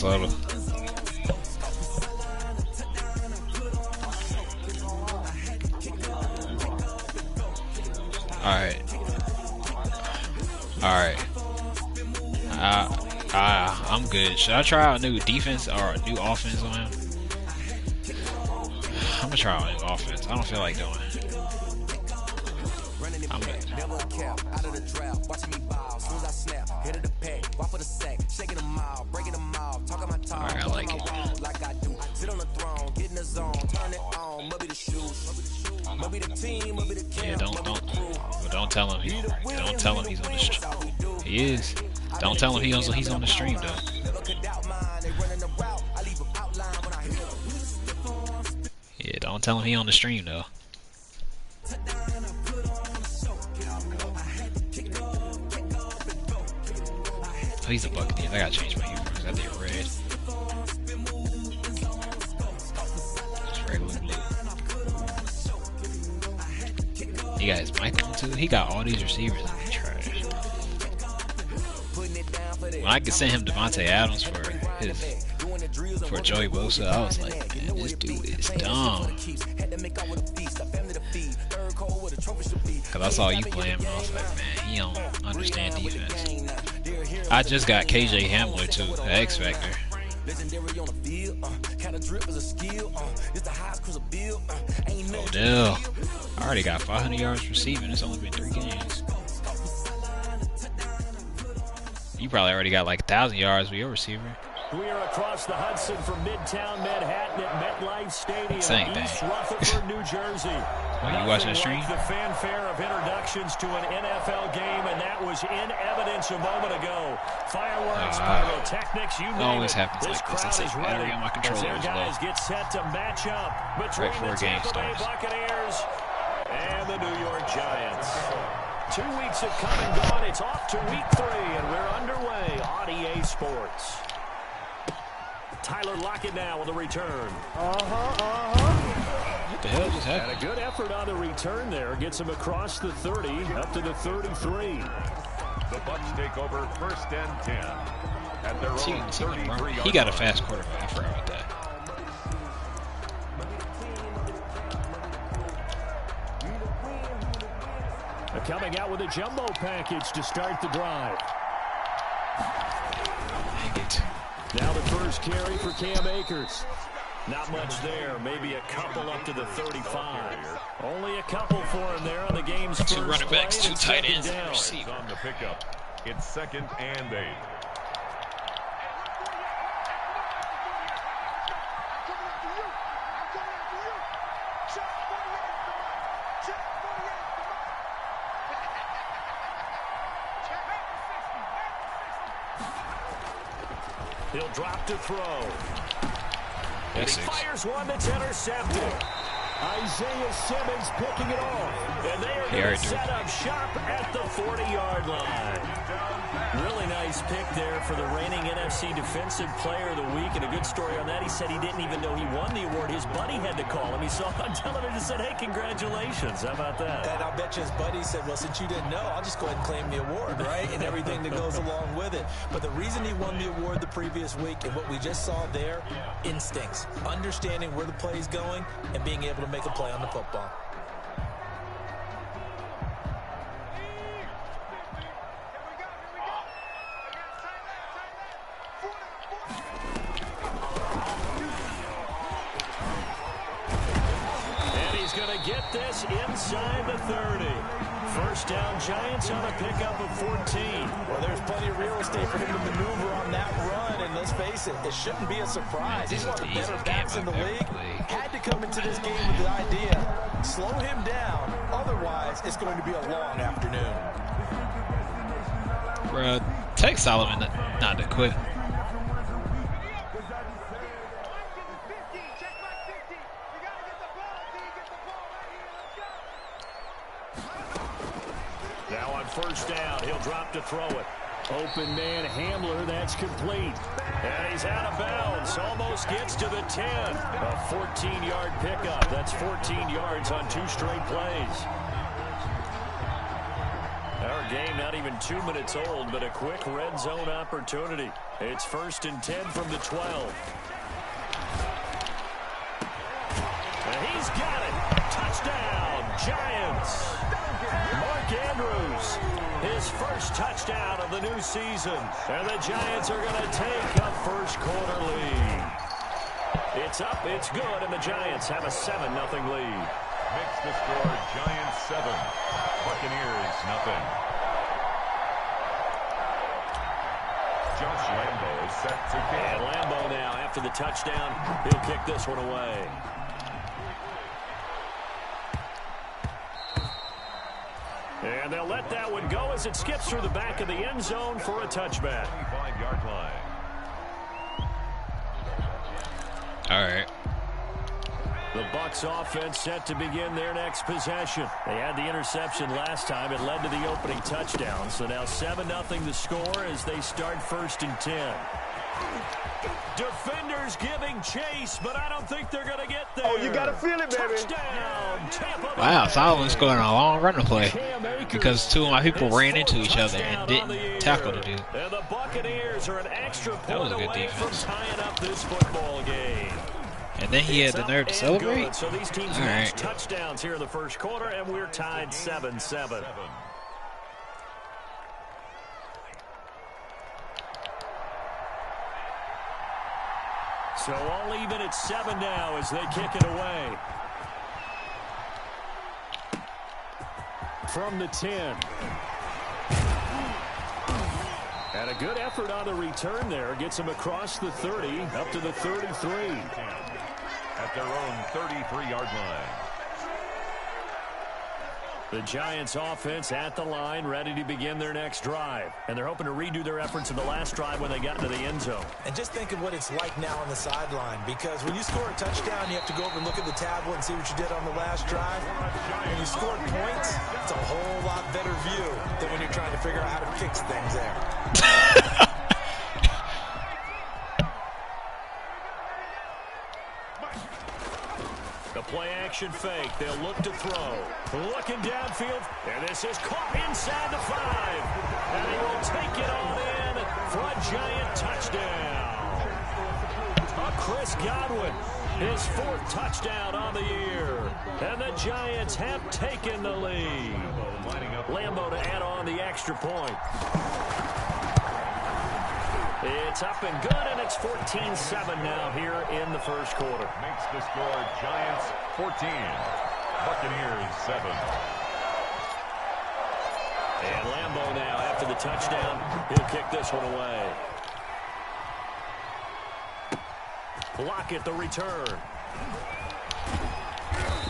Subtle. Alright. Alright. I'm good. Should I try out a new defense or a new offense on him? I'm gonna try out a new offense. I don't feel like doing it. I'm good. Alright, I like it. Yeah, don't tell him he's on the stream. He is. Don't tell him he's on the stream though. Yeah, don't tell him he on the stream though. Oh, he's a Buccaneers. I gotta change my uniforms. I think red. Just regular blue. He got his mic on too. He got all these receivers. Trash. When I could send him Devontae Adams for Joey Bosa, I was like, man, this dude is dumb. Cause I saw you play him and I was like, man, he don't understand defense. I just got KJ Hamler too, the X Factor. Odell. I already got 500 yards receiving. It's only been 3 games. You probably already got like 1,000 yards with your receiver. We are across the Hudson from Midtown Manhattan at MetLife Stadium, East Rutherford, New Jersey. Oh, you watching the stream? The fanfare of introductions to an NFL game, and that was in evidence a moment ago. Fireworks, pyrotechnics, you name always it. happens like this. It's like battery on my controller as their guys get set to match up between the Tampa Bay Buccaneers and the New York Giants. 2 weeks have come and gone. It's off to week 3, and we're underway on EA Sports. Tyler Lockett now with a return. What the hell just happened? And a good effort on the return there. Gets him across the 30, up to the 33. The Bucs take over 1st and 10. At their own 33. He got a fast quarterback. I forgot about that. Coming out with a jumbo package to start the drive. Dang it. Now the first carry for Cam Akers. Not much there. Maybe a couple up to the 35. Only a couple for him there on the game's first 2 running backs, 2 tight ends, On the pickup. It's 2nd and 8. He'll drop to throw. He fires one that's intercepted. Isaiah Simmons picking it off. And they are going to set up shop at the 40-yard line. Really nice pick there for the reigning NFC Defensive Player of the Week. And a good story on that. He said he didn't even know he won the award. His buddy had to call him. He saw it on television and said, hey, congratulations. How about that? And I'll bet you his buddy said, well, since you didn't know, I'll just go ahead and claim the award, right? And everything that goes along with it. But the reason he won the award the previous week and what we just saw there, instincts. Understanding where the play is going and being able to make a play on the football. And he's going to get this inside the 30. First down, Giants on a pickup of 14. Well, there's plenty of real estate for him to maneuver on that run, and let's face it, it shouldn't be a surprise. He's one of the better backs in the league. Had to come into this game with the idea, slow him down, otherwise it's going to be a long afternoon. Bruh, text Solomon not to quit. Now on first down, he'll drop to throw it. Open man Hamler, that's complete. And he's out of bounds, almost gets to the 10. A 14-yard pickup. That's 14 yards on 2 straight plays. Our game, not even 2 minutes old, but a quick red zone opportunity. It's 1st and 10 from the 12. And he's got it. Touchdown, Giants. Mark Andrews, his first touchdown of the new season. And the Giants are going to take a first-quarter lead. It's up, it's good, and the Giants have a 7-0 lead. Makes the score Giants 7, Buccaneers 0. Josh Lambo is set to kick. And Lambo now, after the touchdown, he'll kick this one away. And they'll let that one go as it skips through the back of the end zone for a touchback. 25-yard line. All right. The Bucs offense set to begin their next possession. They had the interception last time. It led to the opening touchdown. So now 7-0 the score as they start 1st and 10. Defenders giving chase, but I don't think they're going to get there. Oh, you got to feel it, baby. Touchdown, Tampa Bay. Wow, Solomon's going on a long running play because 2 of my people ran into each other and didn't tackle the dude. And the Buccaneers are an extra That was point a good away from defense. tying up this football game. And then he had the nerve to celebrate. Good. So these teams All match right. touchdowns here in the first quarter, and we're tied 7-7. So all even at 7 now as they kick it away. From the 10. And a good effort on the return there. Gets him across the 30, up to the 33. At their own 33-yard line. The Giants offense at the line, ready to begin their next drive. And they're hoping to redo their efforts in the last drive when they got into the end zone. And just think of what it's like now on the sideline, because when you score a touchdown, you have to go over and look at the tablet and see what you did on the last drive. When you scored points, it's a whole lot better view than when you're trying to figure out how to fix things there. The play-action fake. They'll look to throw. Looking downfield. And this is caught inside the 5. And he will take it all in for a Giant touchdown. Chris Godwin, his 4th touchdown on the year. And the Giants have taken the lead. Lambo to add on the extra point. It's up and good, and it's 14-7 now here in the first quarter. Makes the score Giants 14, Buccaneers 7. And Lambo now, after the touchdown, he'll kick this one away. Lockett the return.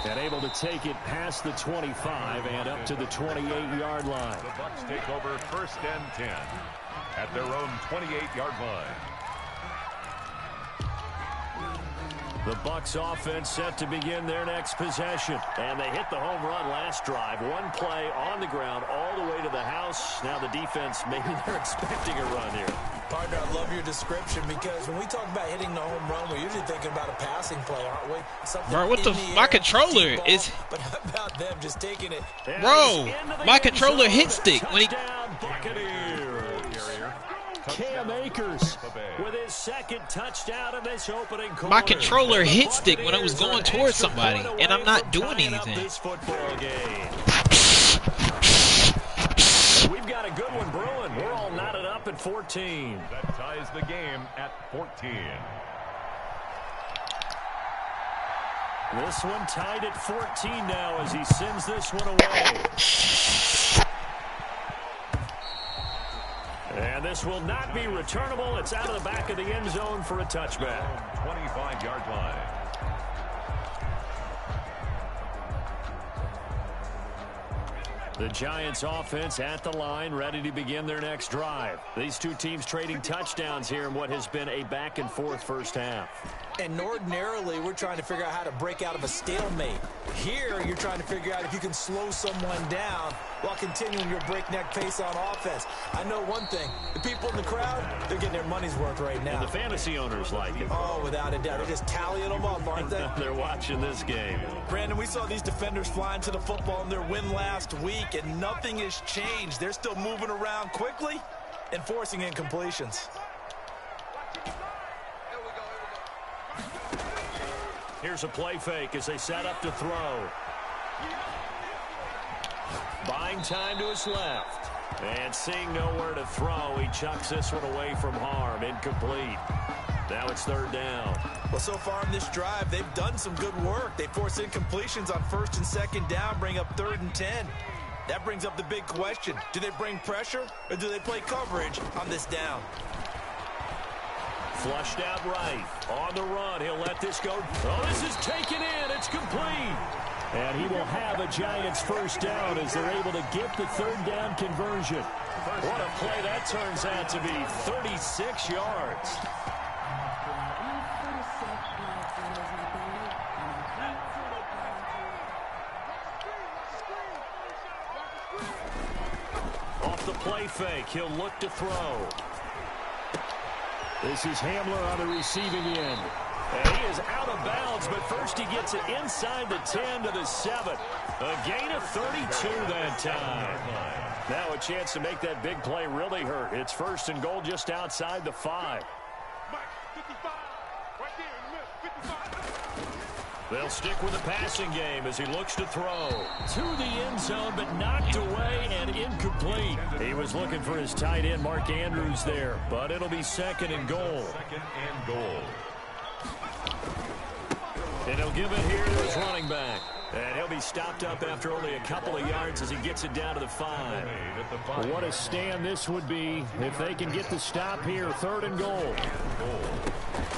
And able to take it past the 25 and up to the 28-yard line. The Bucs take over 1st and 10 at their own 28-yard line. The Bucs offense set to begin their next possession. And they hit the home run last drive. One play on the ground all the way to the house. Now the defense, maybe they're expecting a run here. Partner, I love your description, because when we talk about hitting the home run, we're usually thinking about a passing play, aren't we? Something Bro, what the my controller ball, is. But how about them just taking it? Bro, my controller hit stick when he. Cam Akers with his 2nd touchdown in this opening quarter. My controller hit stick when I was going towards somebody, and I'm not doing anything. This football game. We've got a good one brewing. We're all knotted up at 14. That ties the game at 14. This one tied at 14 now as he sends this one away. And this will not be returnable. It's out of the back of the end zone for a touchback. 25-yard line. The Giants offense at the line, ready to begin their next drive. These two teams trading touchdowns here in what has been a back-and-forth first half. And ordinarily, we're trying to figure out how to break out of a stalemate. Here, you're trying to figure out if you can slow someone down while continuing your breakneck pace on offense. I know one thing. The people in the crowd, they're getting their money's worth right now. And the fantasy owners like it. Oh, without a doubt. They're just tallying them up, aren't they? They're watching this game. Brandon, we saw these defenders flying to the football in their win last week, and nothing has changed. They're still moving around quickly and forcing incompletions. Here's a play fake as they set up to throw. Buying time to his left. And seeing nowhere to throw, he chucks this one away from harm. Incomplete. Now it's third down. Well, so far in this drive, they've done some good work. They force incompletions on first and second down, bring up 3rd and 10. That brings up the big question. Do they bring pressure or do they play coverage on this down? Flushed out right. On the run. He'll let this go. Oh, this is taken in. It's complete. And he will have a Giants first down as they're able to get the third down conversion. What a play that turns out to be. 36 yards. Off the play fake. He'll look to throw. This is Hamler on the receiving end. And he is out of bounds, but first he gets it inside the 10 to the 7. A gain of 32 that time. Now a chance to make that big play really hurt. It's 1st and goal just outside the 5. They'll stick with the passing game as he looks to throw. To the end zone, but knocked away and incomplete. He was looking for his tight end, Mark Andrews, there. But it'll be 2nd and goal. 2nd and goal. And he'll give it here to his running back. And he'll be stopped up after only a couple of yards as he gets it down to the 5. What a stand this would be if they can get the stop here. 3rd and goal.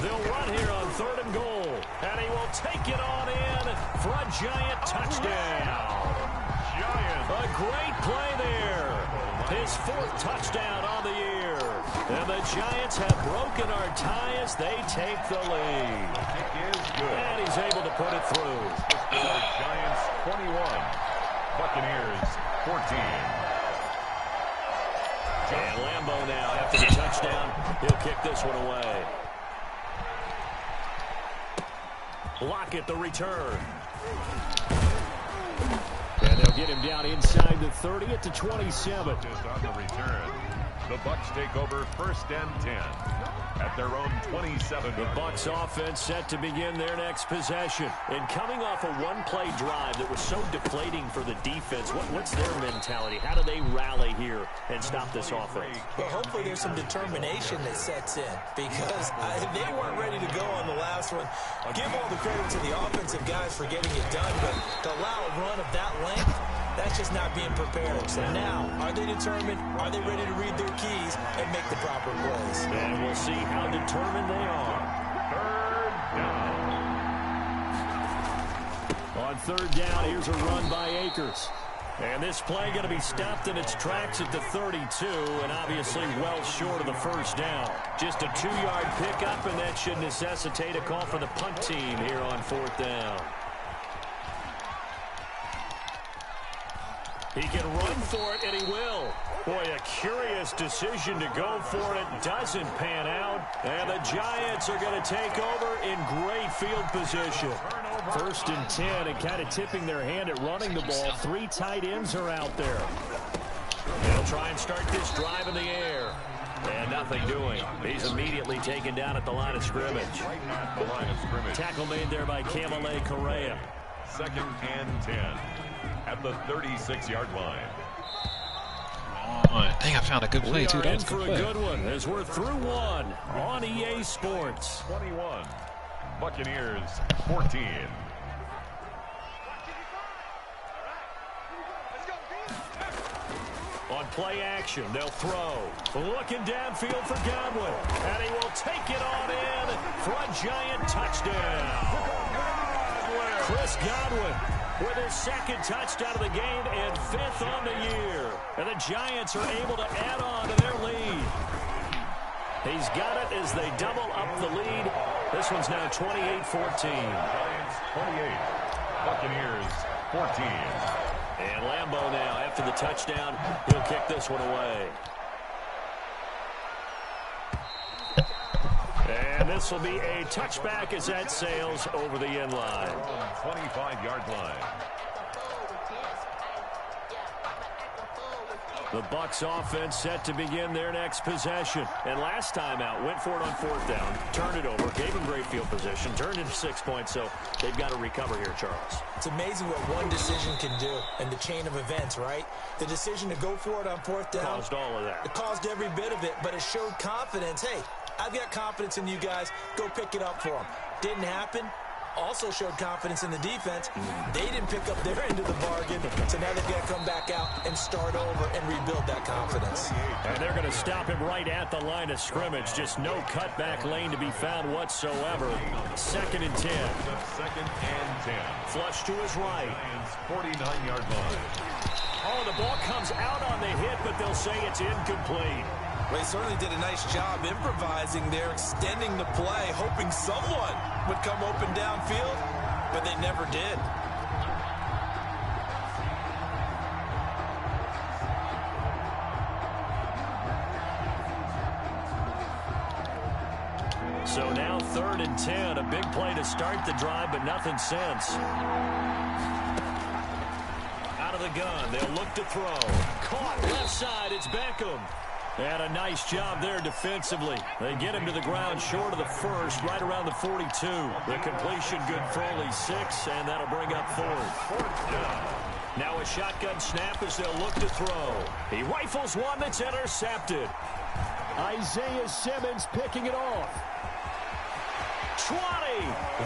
They'll run here on 3rd and goal. And he will take it on in for a Giant touchdown. A great play there. His 4th touchdown on the year. And the Giants have broken our tie as they take the lead. And he's able to put it through. Giants 21. Buccaneers 14. And Lambeau now, after the touchdown, he'll kick this one away. Lockett the return. And they'll get him down inside the 30 at the 27. Just on the return. The Bucs take over 1st and 10 at their own 27. The Bucs offense set to begin their next possession. And coming off a one-play drive that was so deflating for the defense, what's their mentality? How do they rally here and stop this offense? Well, hopefully there's some determination that sets in because they weren't ready to go on the last one. Give all the credit to the offensive guys for getting it done, but to allow a run of that length, that's just not being prepared. So now, are they determined? Are they ready to read their keys and make the proper plays? And we'll see how determined they are. 3rd down. On 3rd down, here's a run by Akers. And this play going to be stopped in its tracks at the 32, and obviously well short of the 1st down. Just a 2-yard pickup, and that should necessitate a call for the punt team here on 4th down. He can run for it, and he will. Boy, a curious decision to go for it. Doesn't pan out. And the Giants are going to take over in great field position. 1st and 10, and kind of tipping their hand at running the ball. 3 tight ends are out there. They'll try and start this drive in the air. And nothing doing. He's immediately taken down at the line of scrimmage. The line of scrimmage. Tackle made there by Kamale Correa. 2nd and 10 at the 36-yard line. I think I found a good play, too. That was a good play. A good one as we're through one on EA Sports. 21. Buccaneers 14. On play action, they'll throw. Looking downfield for Godwin. And he will take it on in for a Giant touchdown. Chris Godwin with his 2nd touchdown of the game and 5th on the year. And the Giants are able to add on to their lead. He's got it as they double up the lead. This one's now 28-14. Giants 28. Buccaneers 14. And Lambeau now, after the touchdown, he'll kick this one away. And this will be a touchback as that sails over the end line. 25-yard line. The Bucs offense set to begin their next possession. And last time out, went for it on fourth down, turned it over, gave them great field position, turned into 6 points, so they've got to recover here, Charles. It's amazing what one decision can do in the chain of events, right? The decision to go for it on fourth down. Caused all of that. It caused every bit of it, but it showed confidence. Hey, I've got confidence in you guys. Go pick it up for them. Didn't happen. Also showed confidence in the defense. They didn't pick up their end of the bargain, so now they've got to come back out and start over and rebuild that confidence. And they're going to stop him right at the line of scrimmage. Just no cutback lane to be found whatsoever. 2nd and 10. 2nd and 10. Flush to his right. 49-yard line. Oh, the ball comes out on the hit, but they'll say it's incomplete. Well, he certainly did a nice job improvising there, extending the play, hoping someone would come open downfield, but they never did. So now 3rd and 10, a big play to start the drive, but nothing since. Out of the gun, they'll look to throw. Caught left side, it's Beckham. And a nice job there defensively. They get him to the ground short of the first, right around the 42. The completion good for only 6, and that'll bring up 4th down. Now a shotgun snap as they'll look to throw. He rifles one that's intercepted. Isaiah Simmons picking it off. 20.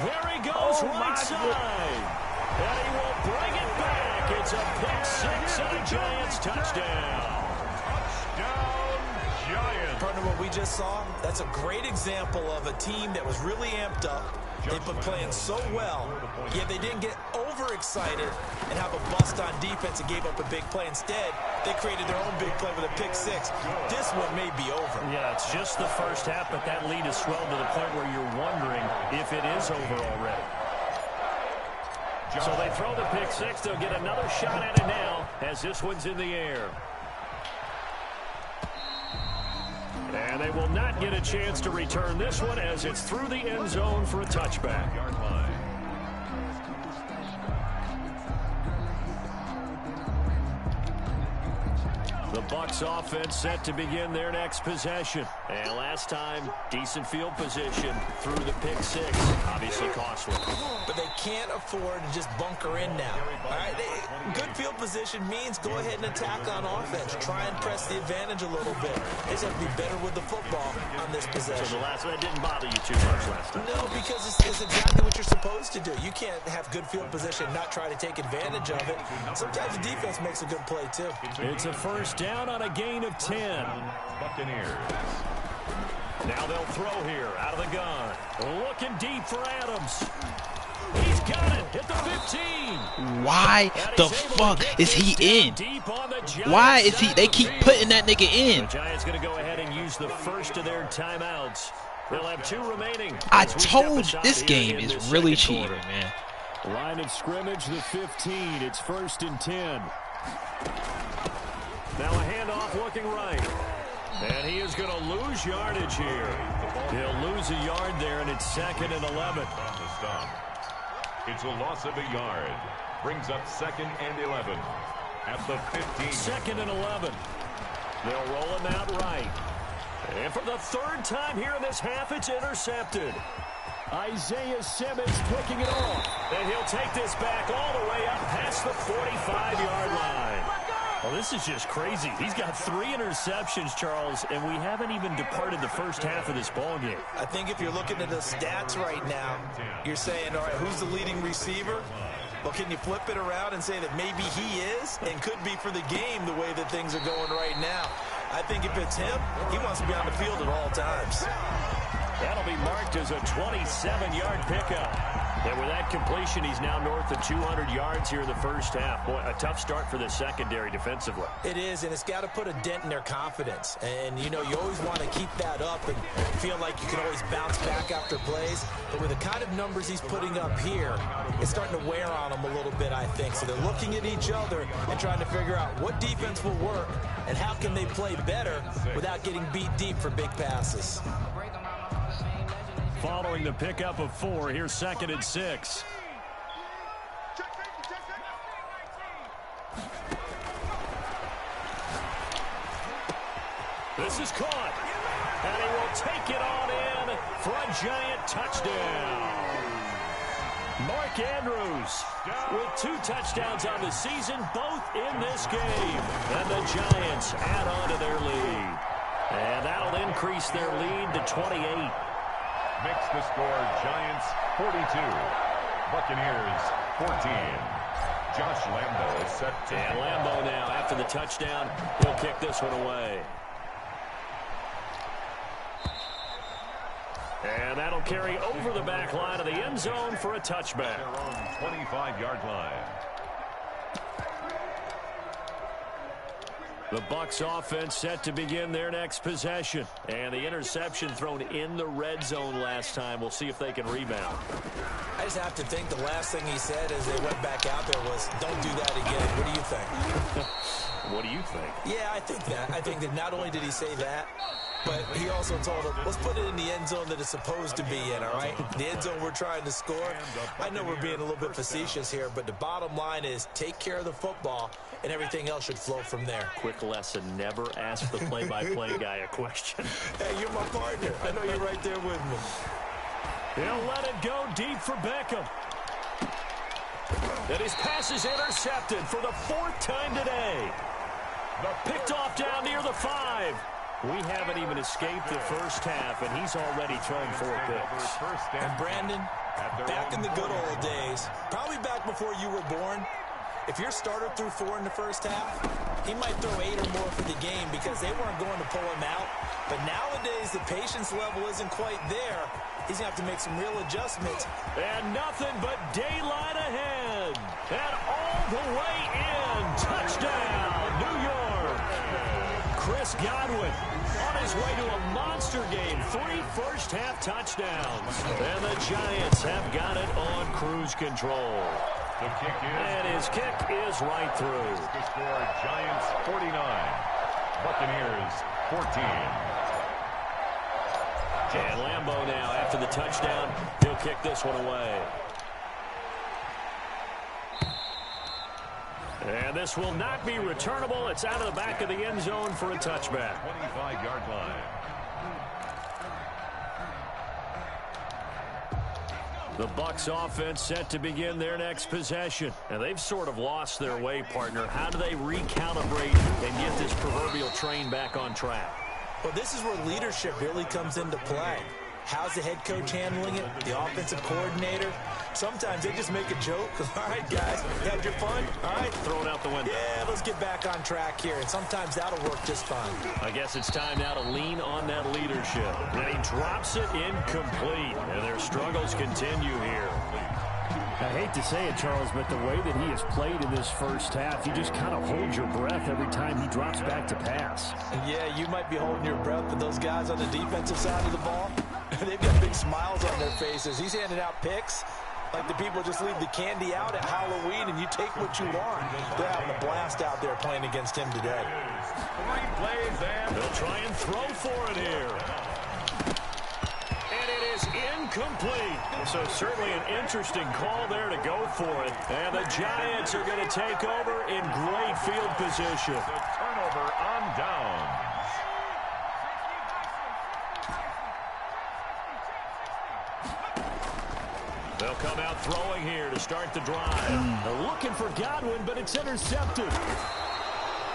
There he goes, right side. And he will bring it back. It's a pick 6 and a Giants touchdown. Partner, what we just saw, that's a great example of a team that was really amped up. They've been playing so well, yet they didn't get overexcited and have a bust on defense and gave up a big play. Instead, they created their own big play with a pick 6. This one may be over. Yeah, it's just the first half, but that lead has swelled to the point where you're wondering if it is over already. So they throw the pick 6. They'll get another shot at it now as this one's in the air. And they will not get a chance to return this one as it's through the end zone for a touchback. The Bucs offense set to begin their next possession. And last time, decent field position through the pick 6. Obviously costly. But they can't afford to just bunker in now. All right, good field position means go ahead and attack on offense. Try and press the advantage a little bit. They just have to be better with the football on this possession. So the last one didn't bother you too much last time. No, because it's exactly what you're supposed to do. You can't have good field position and not try to take advantage of it. Sometimes the defense makes a good play, too. It's a first down on a gain of 10. Buccaneers. Now they'll throw here out of the gun. Looking deep for Adams. He's got it at the 15. Why the fuck is he in? Why is he? They keep putting that nigga in. The Giants going to go ahead and use the first of their timeouts. They'll have 2 remaining. I told you this game is really cheating, man. Line of scrimmage, the 15. It's 1st and 10. Now a handoff looking right. And he is going to lose yardage here. He'll lose a yard there, and it's 2nd and 11. It's a loss of a yard. Brings up 2nd and 11 at the 15. 2nd and 11. They'll roll him out right. And for the 3rd time here in this half, it's intercepted. Isaiah Simmons picking it off. And he'll take this back all the way up past the 45-yard line. Well, this is just crazy. He's got 3 interceptions, Charles, and we haven't even departed the first half of this ballgame. I think if you're looking at the stats right now, you're saying, all right, who's the leading receiver? Well, can you flip it around and say that maybe he is and could be for the game the way that things are going right now? I think if it's him, he wants to be on the field at all times. That'll be marked as a 27-yard pickup. And with that completion, he's now north of 200 yards here in the first half. Boy, a tough start for the secondary defensively. It is, and it's got to put a dent in their confidence. And, you know, you always want to keep that up and feel like you can always bounce back after plays. But with the kind of numbers he's putting up here, it's starting to wear on them a little bit, I think. So they're looking at each other and trying to figure out what defense will work and how can they play better without getting beat deep for big passes. Following the pickup of 4, here's 2nd and 6. This is caught, and he will take it on in for a giant touchdown. Mark Andrews with 2 touchdowns on the season, both in this game. And the Giants add on to their lead. And that'll increase their lead to 28. Makes the score Giants 42, Buccaneers 14. Josh Lambo is set to... And Lambo now, after the touchdown, he'll kick this one away. And that'll carry over the back line of the end zone for a touchback. Their own 25-yard line. The Bucs offense set to begin their next possession. And the interception thrown in the red zone last time. We'll see if they can rebound. I just have to think the last thing he said as they went back out there was, don't do that again. What do you think? What do you think? Yeah, I think that. I think that not only did he say that, but he also told him, let's put it in the end zone that it's supposed to be in, all right? The end zone we're trying to score. I know we're being a little bit facetious here, but the bottom line is take care of the football, and everything else should flow from there. Quick lesson, never ask the play-by-play guy a question. Hey, you're my partner. I know you're right there with me. He'll let it go deep for Beckham. And his pass is intercepted for the 4th time today. Picked off down near the 5. We haven't even escaped the first half, and he's already thrown 4 picks. And Brandon, back in the good old days, probably back before you were born, if your starter threw 4 in the first half, he might throw 8 or more for the game because they weren't going to pull him out. But nowadays, the patience level isn't quite there. He's going to have to make some real adjustments. And nothing but daylight ahead. And all the way in. Touchdown, New York. Chris Godwin on his way to a monster game. 3 first-half touchdowns. And the Giants have got it on cruise control. The kick is... And his kick is right through. The score, Giants 49, Buccaneers 14. And Lambo now, after the touchdown, he'll kick this one away. And this will not be returnable. It's out of the back of the end zone for a touchback. 25-yard line. The Bucs offense set to begin their next possession. And they've sort of lost their way, partner. How do they recalibrate and get this proverbial train back on track? Well, this is where leadership really comes into play. How's the head coach handling it? The offensive coordinator? Sometimes they just make a joke. All right, guys, you had your fun? All right. Throw it out the window. Yeah, let's get back on track here. And sometimes that'll work just fine. I guess it's time now to lean on that leadership. And he drops it incomplete. And their struggles continue here. I hate to say it, Charles, but the way that he has played in this first half, you just kind of hold your breath every time he drops back to pass. Yeah, you might be holding your breath, but those guys on the defensive side of the ball, they've got big smiles on their faces. He's handing out picks like the people just leave the candy out at Halloween and you take what you want. They're having a blast out there playing against him today. 3 plays and they'll try and throw for it here. And it is incomplete. So certainly an interesting call there to go for it. And the Giants are going to take over in great field position. the turnover on downs. They'll come out throwing here to start the drive. They're looking for Godwin, but it's intercepted.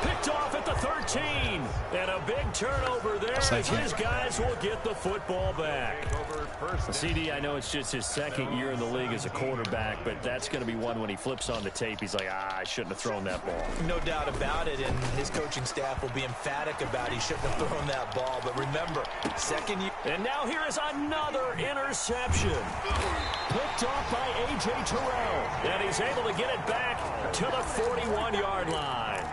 Picked off at the 13. And a big turnover there as his guys will get the football back. CD, I know it's just his second year in the league as a quarterback, but that's going to be one when he flips on the tape. He's like, I shouldn't have thrown that ball. No doubt about it, and his coaching staff will be emphatic about he shouldn't have thrown that ball. But remember, second year. And now here is another interception. Picked off by A.J. Terrell. And he's able to get it back to the 41-yard line.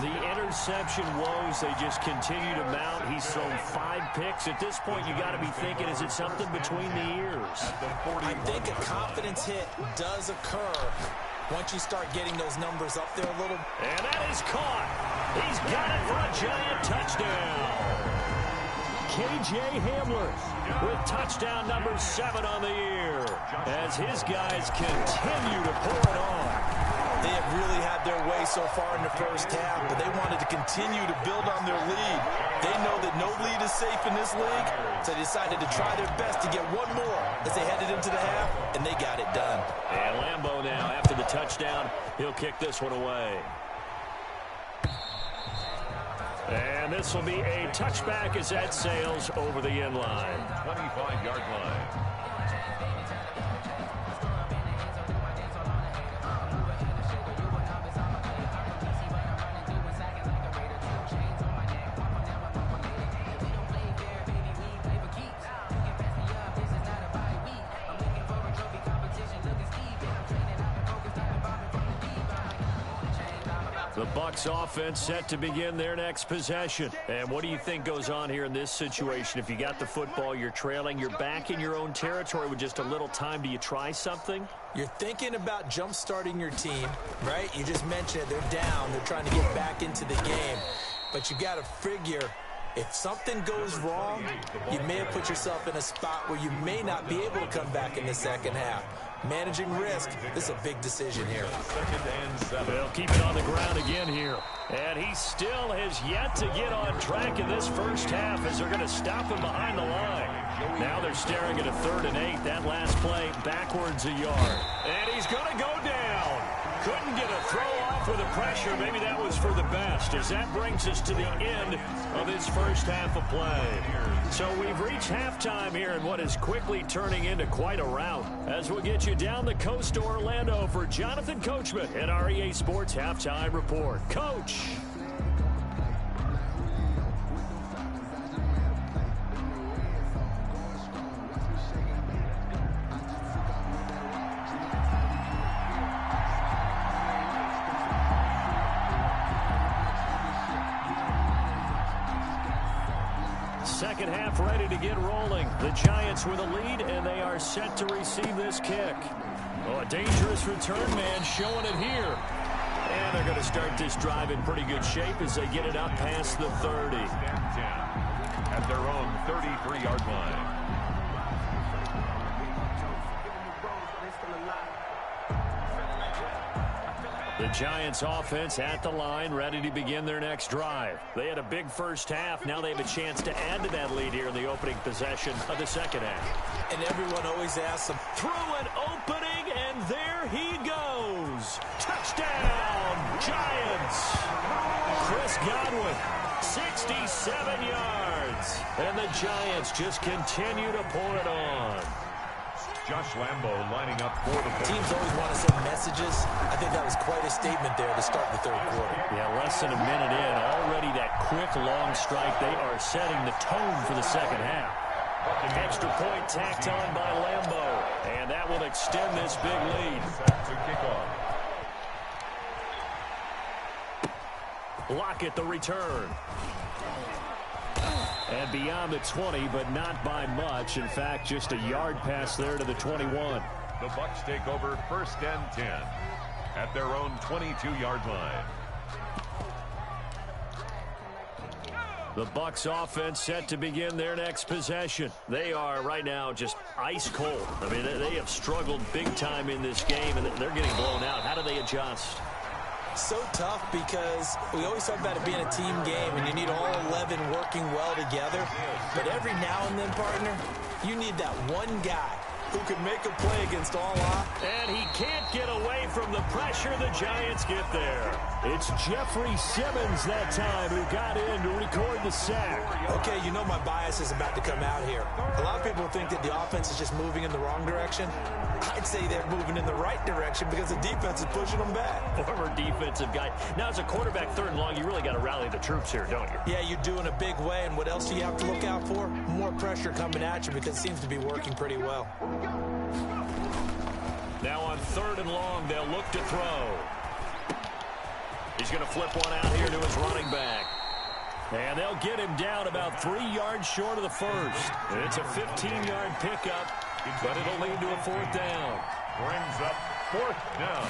The interception woes, they just continue to mount. He's thrown 5 picks. At this point, you got to be thinking, is it something between the ears? I think a confidence hit does occur once you start getting those numbers up there a little. And that is caught. He's got it for a giant touchdown. K.J. Hamler with touchdown number 7 on the year as his guys continue to pour it on. They have really had their way so far in the first half, but they wanted to continue to build on their lead. They know that no lead is safe in this league, so they decided to try their best to get one more as they headed into the half, and they got it done. And Lambeau now, after the touchdown, he'll kick this one away. And this will be a touchback as that sails over the end line. 25-yard line. The Bucs offense set to begin their next possession. And what do you think goes on here in this situation? If you got the football, you're trailing, you're back in your own territory with just a little time. Do you try something? You're thinking about jump-starting your team, right? You just mentioned it. They're down. They're trying to get back into the game. But you got to figure, if something goes wrong, you may have put yourself in a spot where you may not be able to come back in the second half. Managing risk, this is a big decision here. They'll keep it on the ground again here. And he still has yet to get on track in this first half as they're going to stop him behind the line. Now they're staring at a 3rd and 8. That last play backwards a yard. And he's going to go down. Couldn't get a throw off with the pressure. Maybe that was for the best as that brings us to the end of this first half of play. So we've reached halftime here in what is quickly turning into quite a rout. As we'll get you down the coast to Orlando for Jonathan Coachman at our EA Sports Halftime Report. Coach. Second half ready to get rolling. The Giants with a lead, and they are set to receive this kick. Oh, a dangerous return man showing it here. And they're going to start this drive in pretty good shape as they get it up past the 30. At their own 33-yard line. The Giants offense at the line, ready to begin their next drive. They had a big first half. Now they have a chance to add to that lead here in the opening possession of the second half. And everyone always asks them, through an opening, and there he goes. Touchdown, Giants. Chris Godwin, 67 yards. And the Giants just continue to pour it on. Josh Lambeau lining up for the teams always want to send messages. I think that was quite a statement there to start the third quarter. Yeah, less than a minute in. Already that quick, long strike. They are setting the tone for the second half. Extra point tacked on by Lambeau. And that will extend this big lead. To kick off. Lockett the return. And beyond the 20, but not by much. In fact, just a yard pass there to the 21. The Bucs take over 1st and 10 at their own 22-yard line. The Bucs offense set to begin their next possession. They are right now just ice cold. I mean, they have struggled big time in this game, and they're getting blown out. How do they adjust? So tough because we always talk about it being a team game and you need all 11 working well together. But every now and then, partner, you need that one guy who can make a play against all odds. And he can't get away from the pressure. The Giants get there. It's Jeffrey Simmons that time who got in to record the sack. Okay, you know my bias is about to come out here. A lot of people think that the offense is just moving in the wrong direction. I'd say they're moving in the right direction because the defense is pushing them back. Former defensive guy. Now, as a quarterback, 3rd and long, you really got to rally the troops here, don't you? Yeah, you do in a big way. And what else do you have to look out for? More pressure coming at you because it seems to be working pretty well. Now on 3rd and long, they'll look to throw. He's going to flip one out here to his running back. And they'll get him down about 3 yards short of the first. It's a 15-yard pickup, but it'll lead to a 4th down. Brings up 4th down.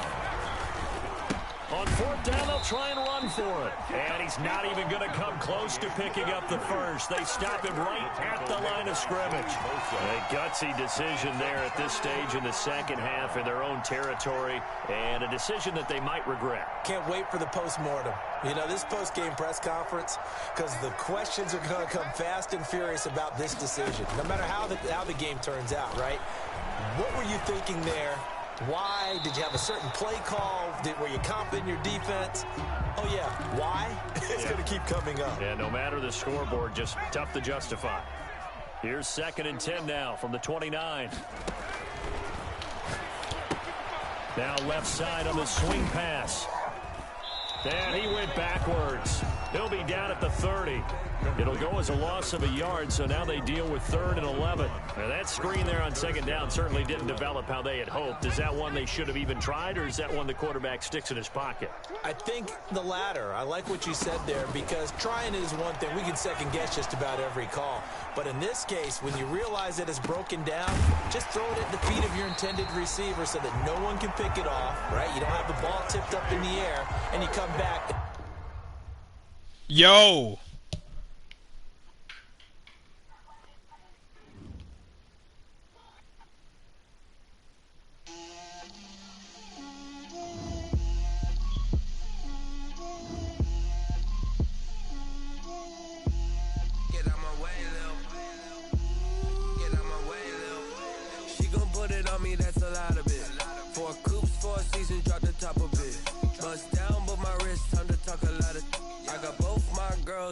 On 4th down, they'll try and run for it. And he's not even going to come close to picking up the first. They stop him right at the line of scrimmage. A gutsy decision there at this stage in the second half in their own territory, and a decision that they might regret. Can't wait for the post-mortem. You know, this post-game press conference, because the questions are going to come fast and furious about this decision, no matter how the game turns out, right? What were you thinking there? Why? Did you have a certain play call? Were you confident in your defense? Oh, yeah. Why? It's going to keep coming up. Yeah, no matter the scoreboard, just tough to justify. Here's 2nd and 10 now from the 29. Now left side on the swing pass. And he went backwards. He'll be down at the 30. It'll go as a loss of a yard, so now they deal with 3rd and 11. Now that screen there on 2nd down certainly didn't develop how they had hoped. Is that one they should have even tried, or is that one the quarterback sticks in his pocket? I think the latter. I like what you said there, because trying is one thing. We can second guess just about every call. But in this case, when you realize that it's broken down, just throw it at the feet of your intended receiver so that no one can pick it off, right? You don't have the ball tipped up in the air, and you come back. Yo!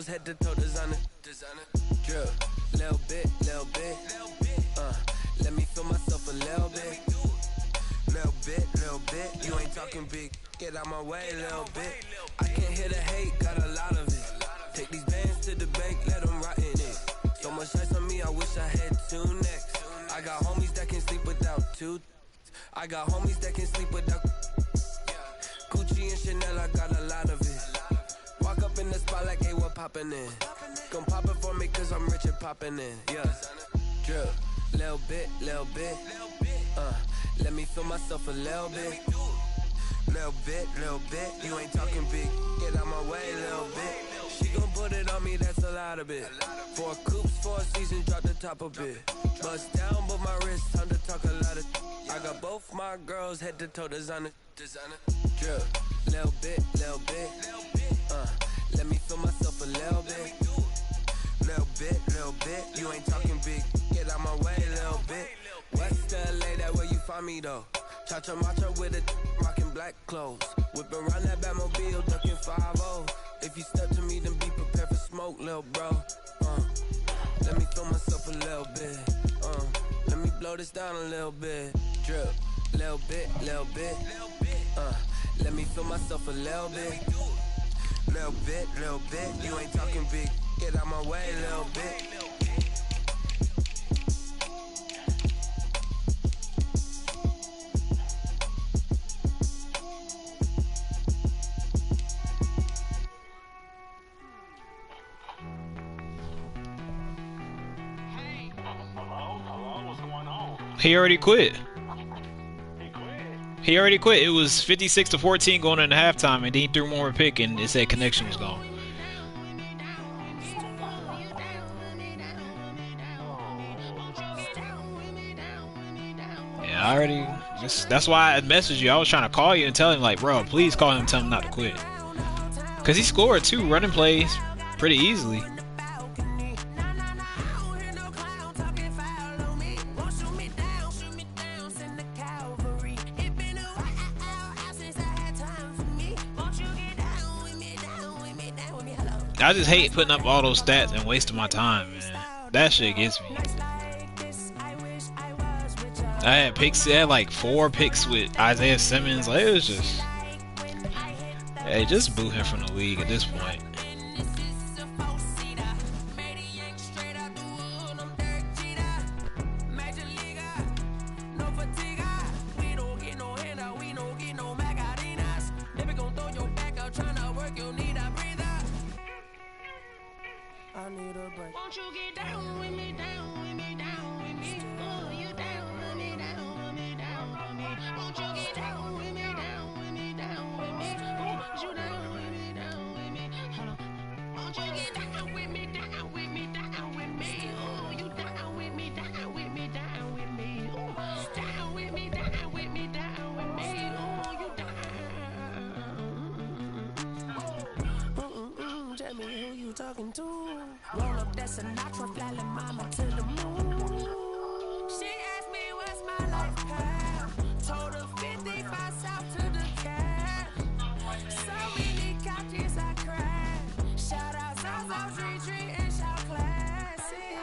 Head to toe designer, drip, little bit, let me feel myself a little bit, you ain't talking big, get out my way, little bit, I can't hear the hate, got a lot of it, take these bands to the bank, let them rot in it, so much ice on me, I wish I had 2 necks, I got homies that can sleep without 2, I got homies that can sleep without, Gucci and Chanel, I got a lot of it. Walk up in the spot like, hey, what poppin' in? Gon' pop it for me cause I'm rich and poppin' in, yeah. Drip, little bit, let me feel myself a little bit. Little bit, you ain't talking big, get out my way, little bit. She gon' put it on me, that's a lot of it. 4 coops, 4 seasons, drop the top a bit. Bust down, but my wrist, time to talk a lot of. I got both my girls, head to toe designer. Drip, little bit, let me feel myself a little bit. Little bit, you ain't talking big, get out my way, little bit. West LA, that where you find me though. Cha-cha matcha with it, rockin' black clothes. Whip around that Batmobile, ducking 5-0. If you step to me, then be prepared for smoke, little bro. Let me feel myself a little bit. Let me blow this down a little bit. Drip, little bit. Let me feel myself a little bit. Little bit, you ain't talking big, get out my way, little bit. He already quit. He already quit. It was 56-14 going into halftime, and then he threw one more pick, and it said connection was gone. Yeah, I already. That's why I messaged you. I was trying to call you and tell him, like, bro, please call him and tell him not to quit. Because he scored 2 running plays pretty easily. I just hate putting up all those stats and wasting my time, man. That shit gets me. I had picks, I had like 4 picks with Isaiah Simmons. Like, it was just, hey, just boot him from the league at this point. Won't you get down with me, down with me, down with me? Oh, you down with me, down with me, down with me. Won't you get down with me, down with me, down with me? Oh, you down with me, down with me. Hold on. Won't you get down with me, down with me, down with me? Oh, you down with me, down with me, down with me. Oh, down with me, down with me, down with me. Oh, you down. Tell me who you talking to. Roll up that Sinatra, fly la mama to the moon. She asked me what's my life path. Told her 55 south to the cat. So many couches I crashed. Shout out South Retreat and shout classic.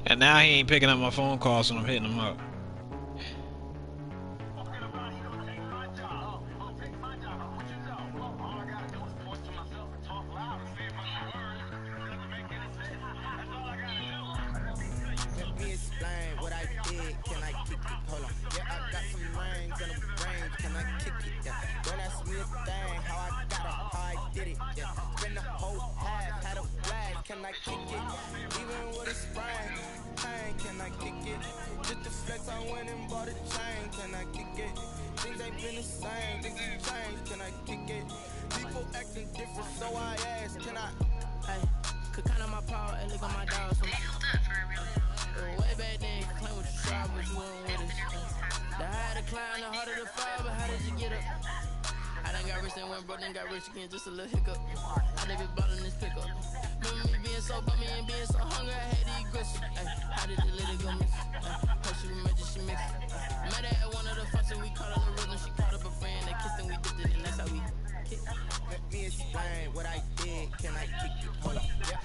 And now he ain't picking up my phone calls when I'm hitting him up. Let me explain what I did. Can I kick it? Hold on. Yeah, I got some rings and a range. Can I kick it? Yeah. Don't ask me a thing. How I got it, how I did it. Yeah. Spend the whole half, had a flag. Can I kick it? Even with a sprain. Can I kick it? Just the flex, I went and bought a chain. Can I kick it? Things ain't been the same. Things have changed. Can I kick it? People acting different, so I asked. Can I? Hey, could count on my power and look on my dogs. Way back then, claim what you tried, but you weren't with us. The higher the climb, the harder the fall, but how did you get up? I done got rich and went broke, then got rich again, just a little hiccup. I never bought in this pickup. Remember me being so bummy and being so hungry, I had to eat grits. How did the little go miss? Her she was magic, she mixed. Met her at one of the functions, we called her the rhythm. She called up a friend, they kissed and we dipped it, and that's how we kicked. Let me explain what I did. Can I kick it? Hold on. Yeah.